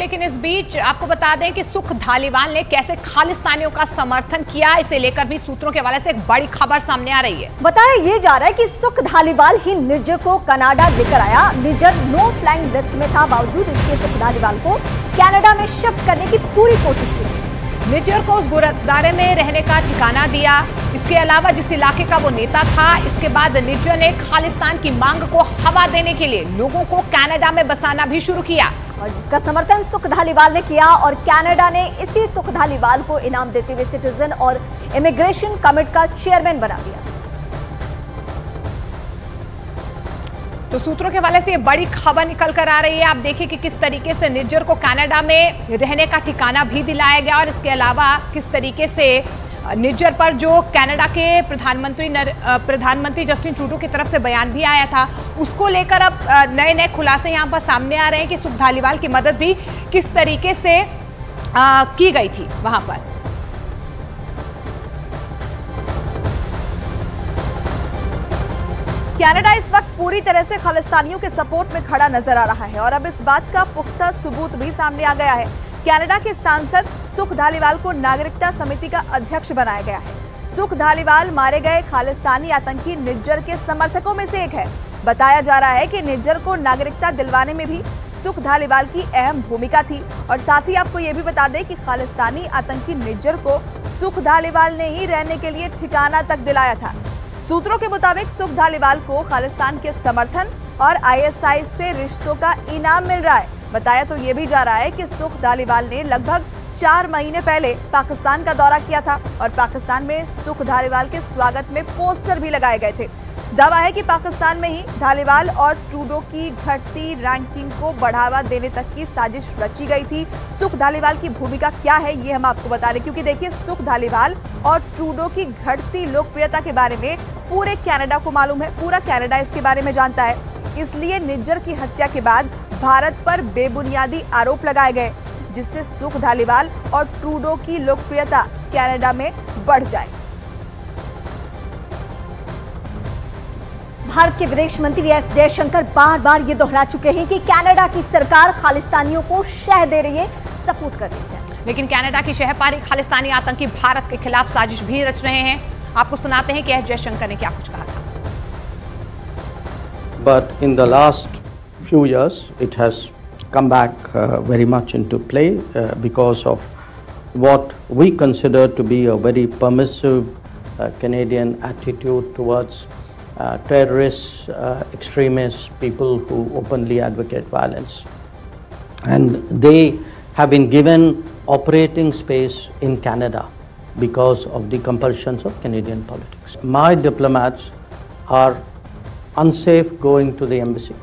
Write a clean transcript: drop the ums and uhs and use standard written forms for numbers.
लेकिन इस बीच आपको बता दें कि सुख धालीवाल ने कैसे खालिस्तानियों का समर्थन किया, इसे लेकर भी सूत्रों के हवाले से एक बड़ी खबर सामने आ रही है। बताया ये जा रहा है कि सुख धालीवाल ही निज्जर को कनाडा लेकर आया। निज्जर नो फ्लाइंग लिस्ट में था, बावजूद इसके सुख धालीवाल को कनाडा में शिफ्ट करने की पूरी कोशिश की। निज्जर को उस गुरुद्वारे में रहने का ठिकाना दिया। इसके अलावा जिस इलाके का वो नेता था, इसके बाद निज्जर ने खालिस्तान की मांग को हवा देने के लिए लोगों को कनाडा में बसाना भी शुरू किया, और जिसका समर्थन सुख धालीवाल ने किया। और कनाडा ने इसी सुख धालीवाल को इनाम देते हुए सिटीजन और इमिग्रेशन कमिटी का चेयरमैन बना दिया। तो सूत्रों के हवाले से ये बड़ी खबर निकल कर आ रही है। आप देखिए कि किस तरीके से निज्जर को कनाडा में रहने का ठिकाना भी दिलाया गया, और इसके अलावा किस तरीके से निज्जर पर जो कनाडा के प्रधानमंत्री जस्टिन ट्रूडो की तरफ से बयान भी आया था, उसको लेकर अब नए नए खुलासे यहां पर सामने आ रहे हैं कि सुख धालीवाल की मदद भी किस तरीके से की गई थी वहां पर। कनाडा इस वक्त पूरी तरह से खालिस्तानियों के सपोर्ट में खड़ा नजर आ रहा है, और अब इस बात का पुख्ता सबूत भी सामने आ गया है। कनाडा के सांसद सुख धालीवाल को नागरिकता समिति का अध्यक्ष बनाया गया है। सुख धालीवाल मारे गए खालिस्तानी आतंकी निज्जर के समर्थकों में से एक है। बताया जा रहा है कि निज्जर को नागरिकता दिलवाने में भी सुख धालीवाल की अहम भूमिका थी। और साथ ही आपको ये भी बता दें कि खालिस्तानी आतंकी निज्जर को सुख धालीवाल ने ही रहने के लिए ठिकाना तक दिलाया था। सूत्रों के मुताबिक सुख धालीवाल को खालिस्तान के समर्थन और आईएसआई से रिश्तों का इनाम मिल रहा है। बताया तो ये भी जा रहा है कि सुख धालीवाल ने लगभग 4 महीने पहले पाकिस्तान का दौरा किया था, और पाकिस्तान में सुख धालीवाल के स्वागत में पोस्टर भी लगाए गए थे। दावा है कि पाकिस्तान में ही धालीवाल और ट्रूडो की घटती रैंकिंग को बढ़ावा देने तक की साजिश रची गई थी। सुख धालीवाल की भूमिका क्या है ये हम आपको बता दें, क्योंकि देखिए सुख धालीवाल और ट्रूडो की घटती लोकप्रियता के बारे में पूरे कनाडा को मालूम है, पूरा कनाडा इसके बारे में जानता है। इसलिए निज्जर की हत्या के बाद भारत पर बेबुनियादी आरोप लगाए गए, जिससे सुख धालीवाल और ट्रूडो की लोकप्रियता कनाडा में बढ़ जाए। भारत के विदेश मंत्री एस जयशंकर बार बार ये दोहरा चुके हैं कि कनाडा की सरकार खालिस्तानियों को शह दे रही है, सपोर्ट कर रही है। लेकिन कनाडा की शहपारी खालिस्तानी आतंकी भारत के खिलाफ साजिश भी रच रहे हैं। आपको सुनाते हैं कि एस जयशंकर ने क्या कुछ कहा था। But in the last few years, it has come back very much into play because of what we consider to be a very permissive Canadian attitude towards terrorists, extremists, people who openly advocate violence. And they have been given operating space in Canada because of the compulsions of Canadian politics. My diplomats are unsafe going to the embassy.